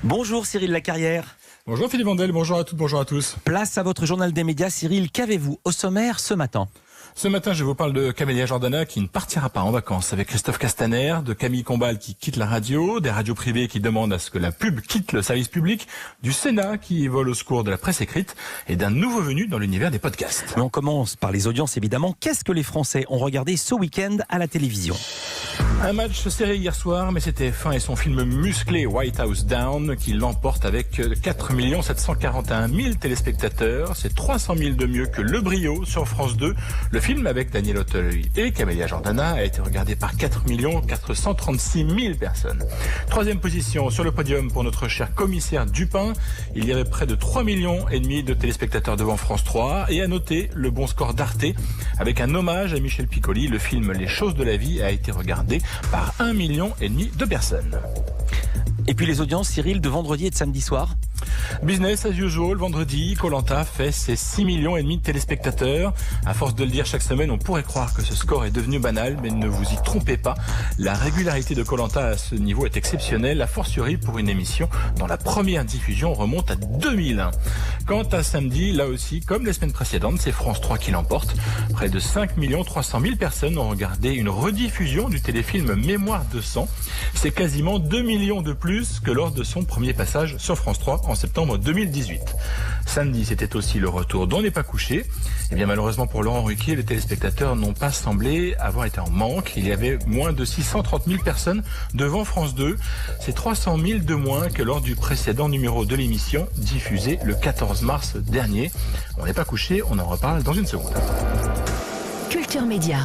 Bonjour Cyril Lacarrière. Bonjour Philippe Vandel, bonjour à toutes, bonjour à tous. Place à votre journal des médias. Cyril, qu'avez-vous au sommaire ce matin ? Ce matin, je vous parle de Camélia Jordana qui ne partira pas en vacances avec Christophe Castaner, de Camille Combal qui quitte la radio, des radios privées qui demandent à ce que la pub quitte le service public, du Sénat qui vole au secours de la presse écrite et d'un nouveau venu dans l'univers des podcasts. Mais on commence par les audiences évidemment. Qu'est-ce que les Français ont regardé ce week-end à la télévision ? Un match serré hier soir, mais c'était TF1 et son film musclé White House Down qui l'emporte avec 4 741 000 téléspectateurs. C'est 300 000 de mieux que Le Brio sur France 2. Le film avec Daniel Auteuil et Camélia Jordana a été regardé par 4 436 000 personnes. Troisième position sur le podium pour notre cher commissaire Dupin. Il y avait près de 3,5 millions de téléspectateurs devant France 3. Et à noter le bon score d'Arte avec un hommage à Michel Piccoli. Le film Les choses de la vie a été regardé par 1,5 million de personnes. Et puis les audiences, Cyril, de vendredi et de samedi soir ? Business as usual, vendredi, Koh-Lanta fait ses 6,5 millions de téléspectateurs. À force de le dire chaque semaine, on pourrait croire que ce score est devenu banal, mais ne vous y trompez pas. La régularité de Koh-Lanta à ce niveau est exceptionnelle, a fortiori pour une émission dont la première diffusion remonte à 2001. Quant à samedi, là aussi, comme les semaines précédentes, c'est France 3 qui l'emporte. Près de 5 300 000 personnes ont regardé une rediffusion du téléfilm Mémoire de sang. C'est quasiment 2 millions de plus que lors de son premier passage sur France 3 en septembre 2018. Samedi, c'était aussi le retour d'On n'est pas couché. Et bien malheureusement pour Laurent Ruquier, les téléspectateurs n'ont pas semblé avoir été en manque. Il y avait moins de 630 000 personnes devant France 2. C'est 300 000 de moins que lors du précédent numéro de l'émission, diffusé le 14 mars dernier. On n'est pas couché, on en reparle dans une seconde. Culture Média.